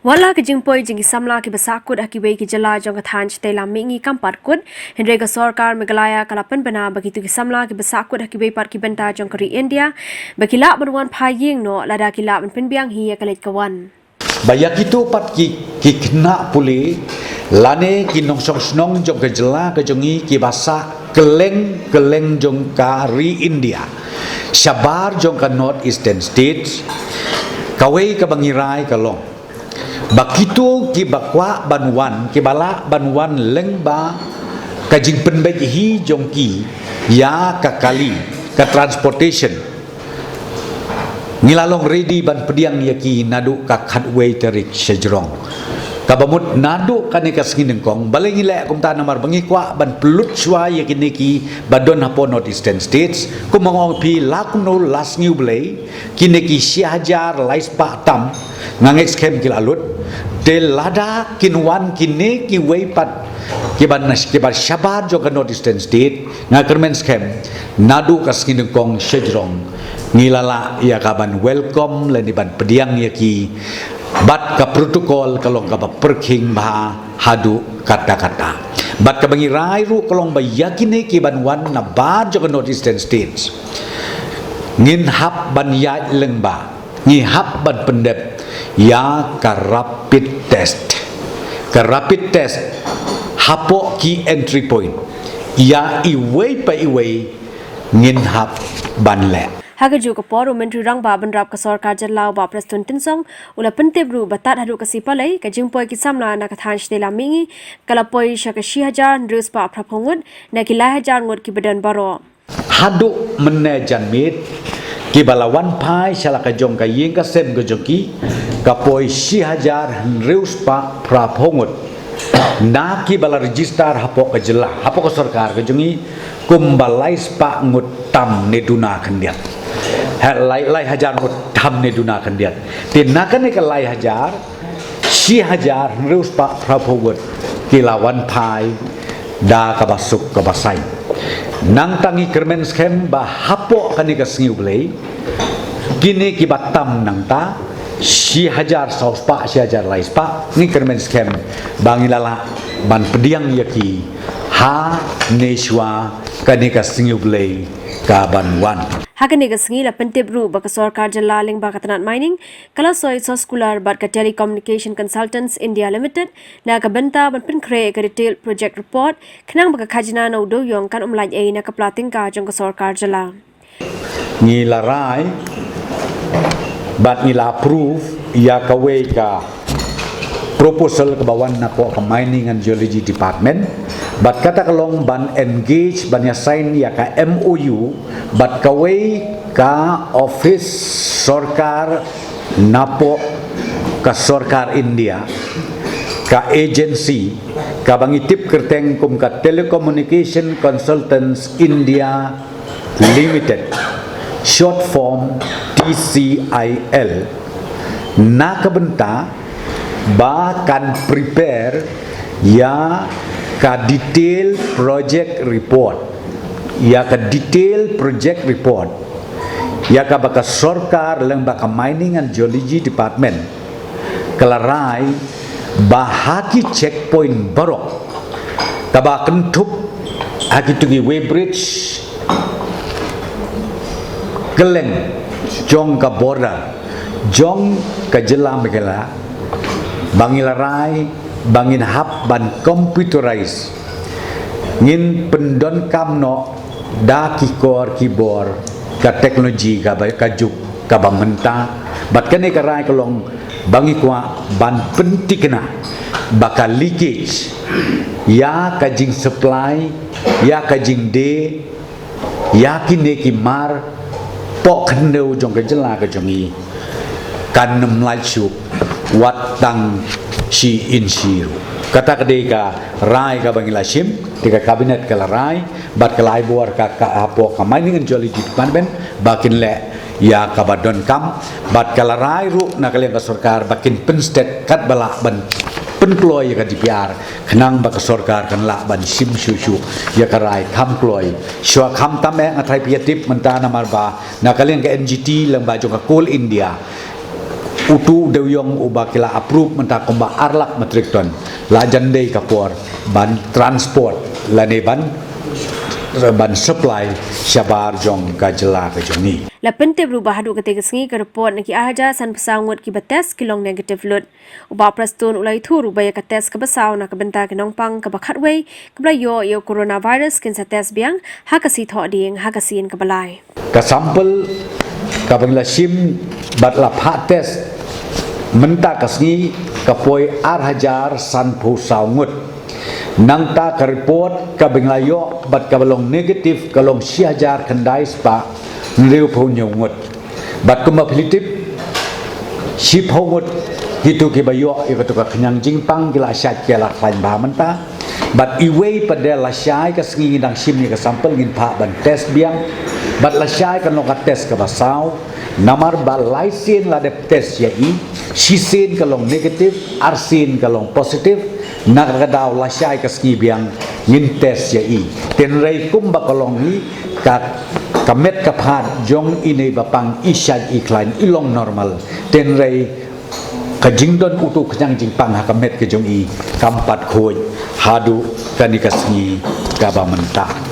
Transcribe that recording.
Wala ke jingpoi jingi samla ke besakut akibai ke jela jong kathan chetela mingi kampat kut Hendra ke sarkar Meghalaya kalapan bana begitu ke samla ke besakut akibai par ki benta jong keri India bakila berwan phaying no lada kila penbiang hi kalit kawan Bayak itu pat ki kena puli lane ki nong song snong jong ke jela ke jongi ki basa keleng jong kari India Shabar jong ka North Eastern States kawai ka bangirai ka long Bakitu ki bakwa banwan ki bala banwan lengba kajing penbej hi jongki ya ka kali ka transportation ngilalong ready ban pediang yaki nadu ka khatway terik sejrong kabamut nadu kane ka singin kong baleng ile kum ta namar bangi kwa ban pelut swa yaki neki badon hapo North Eastern States kumong pi lakum no las new blay kineki sihajar lais pa tam ngangek skem kilalut de lada kinwan kine ki weipat kibanas kibar shabar jo ka North Eastern State ngakermen skem nadu ka singin kong sejrong ngilala ya kaban welcome leniban pediang yaki bat ka protokol kalong ka perking bah hadu kata-kata bat ka bangi rairu kalong ba yakine ki banwan na bad jo ka North Eastern States ngin hap ban ya lengba ngi hap ban pendep ya ka rapid test hapo ki entry point ya iway pa iway ngin hap ban le Hagaju ke poro menteri rang ba bandrap ke sarkar jelau ba prestun tinsong ula pentib ru batat hadu ke sipalai ke jingpoi ki samla na kathan stela mingi kala poi shaka 6000 drus pa praphongut na ki 1000 ngot ki badan baro hadu menne janmit ki balawan pai shala ka jong ka yeng ka sem ka joki ka poi 6000 drus pa praphongut na ki bala register hapo ka jela hapo ka sarkar ka jongi kumbalai spa ngut tam ne duna khandiat lai hajar ngut tam ne duna khandiat tinakan ke lai hajar 6000 reus pa praphowet kilawan pai da ka basuk ka basai nang tangi kermen skem ba hapo kani ka singiu blei kini ki batam nang ta 6000 saus pa 6000 lai spa ni kermen skem bangilala ban pediang yaki ha neshwa kanika singiu blei ka banwan Hakani ke singi la pentib ru ba ke sarkar jelaling ba katanat mining kala soi soskular bat ke telecommunication consultants India Limited na ka benta ban pen kre ke detail project report khnang ba ka khajina no do yong kan umlaj e na ka plating ka jong ke sarkar jela ni larai bat ni la approve ya ka we ka proposal ke bawan na ko ka mining and geology department bat kata kalong ban engage ban ya sign ya ka MOU bat kawai ka office sarkar napo ka sarkar India ka agency ka bangitip kerteng kum ka telecommunication consultants India Limited short form TCIL na kabenta ba kan prepare ya ka detail project report ya ka detail project report ya ka baka sarkar lang baka mining and geology department kalarai bahaki checkpoint barok kaba kentup haki tugi Weybridge keleng jong ka border jong ka jela megala bangilarai bangin hap ban computerize ngin pendon kamno da kikor keyboard ka teknologi ka juk ka bangmenta bat kane karai kolong bangi kwa ban pentikna bakal leakage ya kajing supply ya kajing de ya kine ki mar pok khneu jong ka jela ka jongi kan namlai chu wat tang si insiru kata kedeka rai ka bangila sim tiga kabinet kala rai bat kelai buar ka apo ka mining and geology department bakin le ya ka badon kam bat kala rai ru na kalian ka sarkar bakin penstet kat bala ban penkloy ka DPR khnang ba ka sarkar kan la ban sim susu ya ka rai kham kloy shwa kham tam e athai piatip menta namar ba na kalian ka NGT lang ba jo ka coal India utu dewyong ubakila approve mentah komba arlak metrik ton lajan dei kapor ban transport lane ban supply syabar jong kajela ke jongi Lapan tip rubah hadu ketika sengi ke report naki aja san pesangut ki bates kilong negatif lut. Uba prastun ulai tu rubaya ke tes ke besau nak benta ke nongpang ke bakatway ke belayo yo coronavirus kin sa tes biang hakasi thok ding hakasin ke balai. ka sampel ka bangla sim bat la pha test menta kasni ka poi ar hajar san phu saungut nang ta ka report ka bangla yo bat ka balong negatif ka long si hajar kendai spa reu phu nyungut bat kuma positif si phungut hitu ki bayo i ka tu ka khnyang jingpang gila syat ke la khlain ba menta bat iwei pada la syai ka sengi dang sim ni ka sampel ngin pha ban test biang bat la syai ka long ka test ka basau namar ba laisin la de test ya i si sin ka long negatif arsin ka long positif nak ka daw la syai ka sengi biang ngin test ya i ten rei kum ba ka long ni ka kamet kaphat jong ini bapang isyad iklan ilong normal ten rei kajingdon utu kanyang jingpang hakamet ke jong i kampat khoj hadu kanikasngi gaba mentak